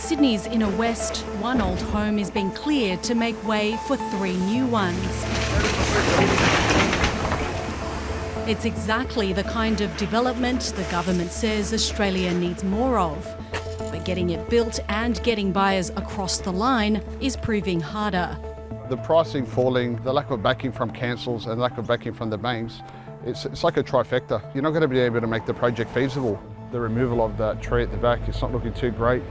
Sydney's inner west, one old home is being cleared to make way for 3 new ones. It's exactly the kind of development the government says Australia needs more of. But getting it built and getting buyers across the line is proving harder. The pricing falling, the lack of backing from councils and lack of backing from the banks, it's like a trifecta. You're not going to be able to make the project feasible. The removal of that tree at the back is not looking too great.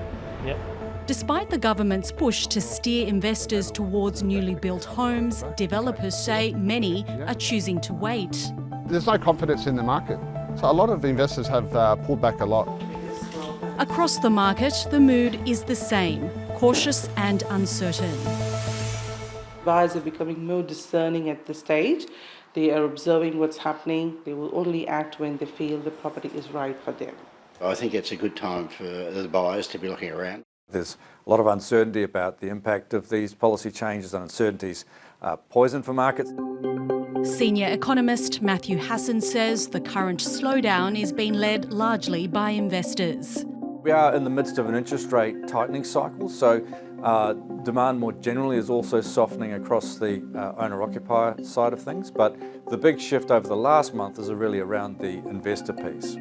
Yep. Despite the government's push to steer investors towards newly built homes, developers say many are choosing to wait. There's no confidence in the market. So a lot of investors have pulled back a lot. Across the market, the mood is the same, cautious and uncertain. Buyers are becoming more discerning at this stage. They are observing what's happening. They will only act when they feel the property is right for them. I think it's a good time for the buyers to be looking around. There's a lot of uncertainty about the impact of these policy changes, and uncertainties poison for markets. Senior economist Matthew Hassan says the current slowdown is being led largely by investors. We are in the midst of an interest rate tightening cycle, so demand more generally is also softening across the owner-occupier side of things, but the big shift over the last month is really around the investor piece.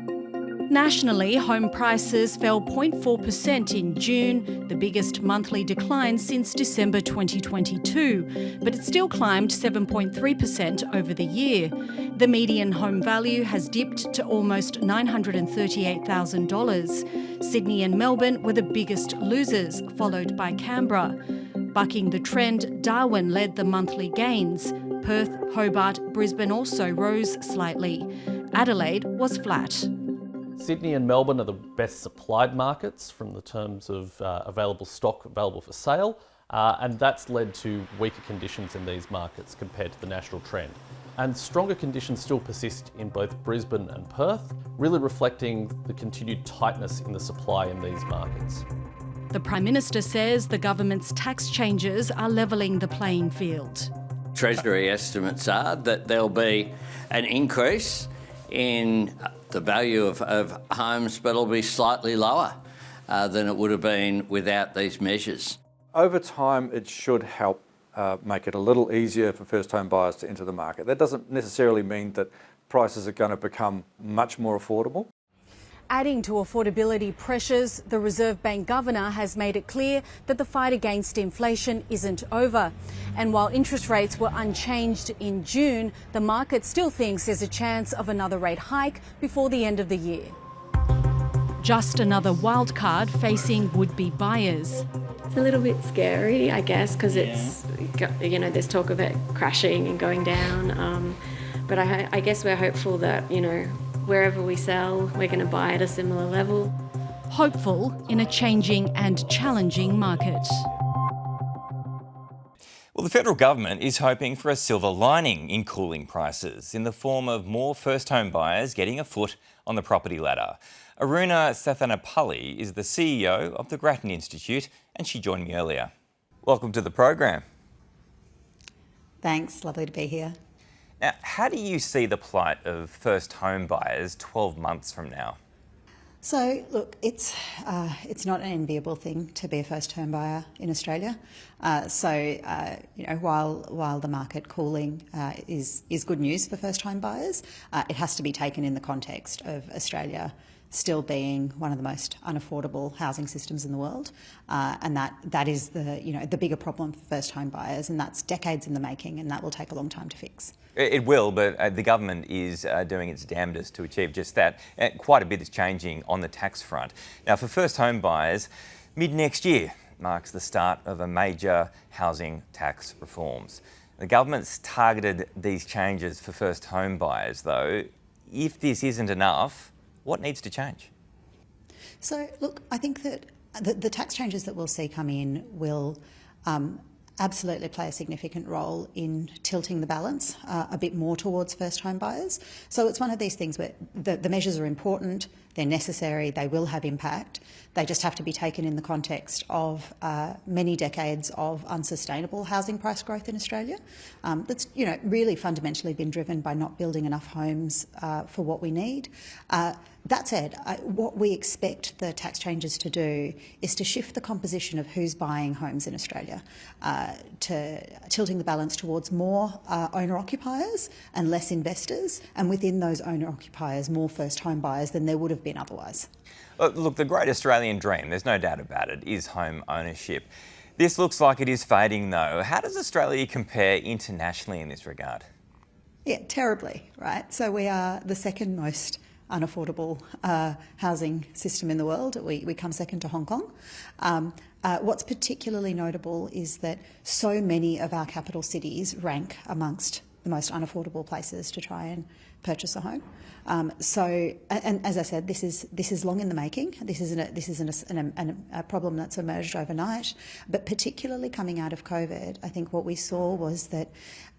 Nationally, home prices fell 0.4% in June, the biggest monthly decline since December 2022, but it still climbed 7.3% over the year. The median home value has dipped to almost $938,000. Sydney and Melbourne were the biggest losers, followed by Canberra. Bucking the trend, Darwin led the monthly gains. Perth, Hobart, Brisbane also rose slightly. Adelaide was flat. Sydney and Melbourne are the best supplied markets from the terms of available stock available for sale, and that's led to weaker conditions in these markets compared to the national trend. And stronger conditions still persist in both Brisbane and Perth, really reflecting the continued tightness in the supply in these markets. The Prime Minister says the government's tax changes are levelling the playing field. Treasury estimates are that there'll be an increase in the value of homes, but it'll be slightly lower than it would have been without these measures. Over time, it should help make it a little easier for first home buyers to enter the market. That doesn't necessarily mean that prices are going to become much more affordable. Adding to affordability pressures, the Reserve Bank Governor has made it clear that the fight against inflation isn't over. And while interest rates were unchanged in June, the market still thinks there's a chance of another rate hike before the end of the year. Just another wildcard facing would-be buyers. It's a little bit scary, I guess, because it's, you know, there's talk of it crashing and going down. But I guess we're hopeful that, you know, wherever we sell, we're going to buy at a similar level. Hopeful in a changing and challenging market. Well, the federal government is hoping for a silver lining in cooling prices in the form of more first home buyers getting a foot on the property ladder. Aruna Sathanapally is the CEO of the Grattan Institute, and she joined me earlier. Welcome to the program. Thanks, lovely to be here. Now, how do you see the plight of first home buyers 12 months from now? So, look, it's not an enviable thing to be a first home buyer in Australia. You know, while the market cooling is good news for first home buyers, it has to be taken in the context of Australia still being one of the most unaffordable housing systems in the world, and that is the bigger problem for first home buyers, and that's decades in the making, and that will take a long time to fix. It will, but the government is doing its damnedest to achieve just that. Quite a bit is changing on the tax front. Now, for first home buyers, mid-next year marks the start of a major housing tax reforms. The government's targeted these changes for first home buyers, though. If this isn't enough, what needs to change? So, look, I think that the tax changes that we'll see come in will absolutely play a significant role in tilting the balance a bit more towards first home buyers. So it's one of these things where the measures are important, they're necessary, they will have impact. They just have to be taken in the context of many decades of unsustainable housing price growth in Australia. That's really fundamentally been driven by not building enough homes for what we need. That said, what we expect the tax changes to do is to shift the composition of who's buying homes in Australia, to tilting the balance towards more owner-occupiers and less investors, and within those owner-occupiers, more first home buyers than there would have been otherwise. Look, the great Australian dream, there's no doubt about it, is home ownership. This looks like it is fading though. How does Australia compare internationally in this regard? Yeah, terribly, right? So we are the second most unaffordable housing system in the world. We come second to Hong Kong. What's particularly notable is that so many of our capital cities rank amongst the most unaffordable places to try and purchase a home. And as I said, this is long in the making. This isn't a problem that's emerged overnight. But particularly coming out of COVID, I think what we saw was that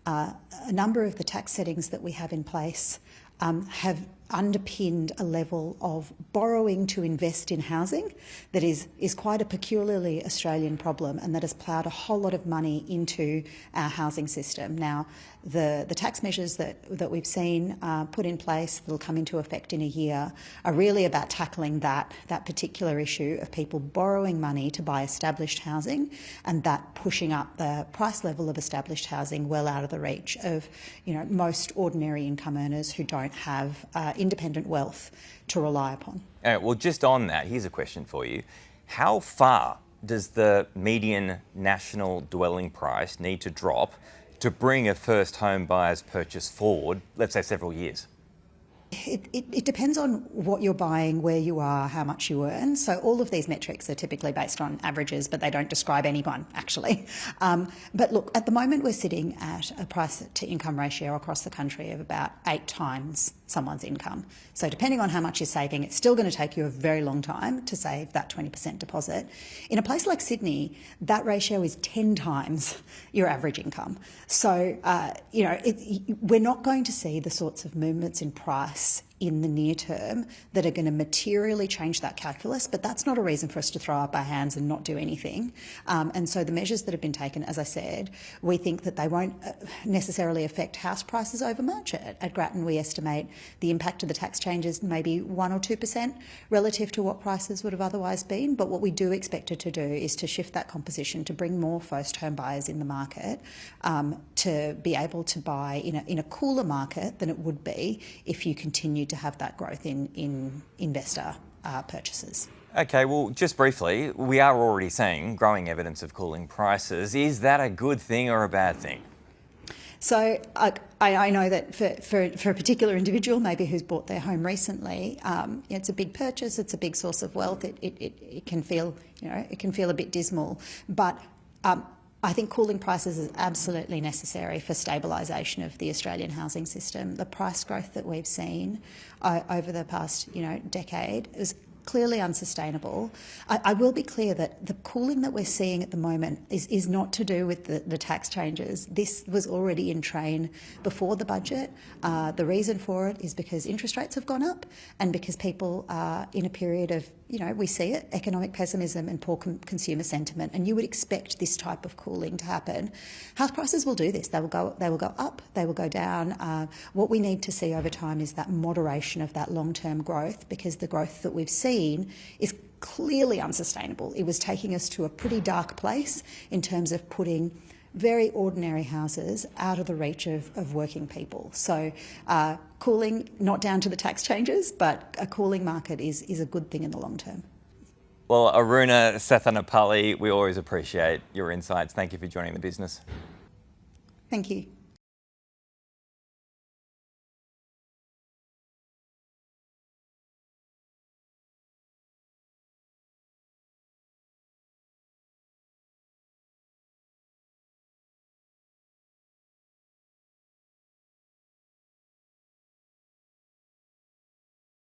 a number of the tax settings that we have in place have underpinned a level of borrowing to invest in housing that is quite a peculiarly Australian problem, and that has ploughed a whole lot of money into our housing system. Now, the tax measures that we've seen put in place that will come into effect in a year are really about tackling that particular issue of people borrowing money to buy established housing, and that pushing up the price level of established housing well out of the reach of most ordinary income earners who don't have independent wealth to rely upon. Well, just on that, here's a question for you. How far does the median national dwelling price need to drop to bring a first home buyer's purchase forward, let's say several years? It depends on what you're buying, where you are, how much you earn. So all of these metrics are typically based on averages, but they don't describe anyone, actually. But look, at the moment we're sitting at a price to income ratio across the country of about 8 times someone's income. So depending on how much you're saving, it's still going to take you a very long time to save that 20% deposit. In a place like Sydney, that ratio is 10 times your average income. So, we're not going to see the sorts of movements in price in the near term that are going to materially change that calculus, but that's not a reason for us to throw up our hands and not do anything. And so the measures that have been taken, as I said, we think that they won't necessarily affect house prices over much. At Grattan, we estimate the impact of the tax changes maybe 1 or 2% relative to what prices would have otherwise been. But what we do expect it to do is to shift that composition to bring more first home buyers in the market, to be able to buy in a cooler market than it would be if you continue to have that growth in investor purchases. Okay, well, just briefly, we are already seeing growing evidence of cooling prices. Is that a good thing or a bad thing? So I know that for a particular individual, maybe who's bought their home recently, it's a big purchase, it's a big source of wealth. It can feel, it can feel a bit dismal, but I think cooling prices is absolutely necessary for stabilisation of the Australian housing system. The price growth that we've seen over the past, decade is clearly unsustainable. I will be clear that the cooling that we're seeing at the moment is not to do with the tax changes. This was already in train before the budget. The reason for it is because interest rates have gone up and because people are in a period of, we see it, economic pessimism and poor consumer sentiment, and you would expect this type of cooling to happen. House prices will do this. They will go up, they will go down. What we need to see over time is that moderation of that long-term growth, because the growth that we've seen is clearly unsustainable. It was taking us to a pretty dark place in terms of putting very ordinary houses out of the reach of working people. So cooling, not down to the tax changes, but a cooling market is a good thing in the long term. Well, Aruna, Sathanapally, we always appreciate your insights. Thank you for joining the business. Thank you.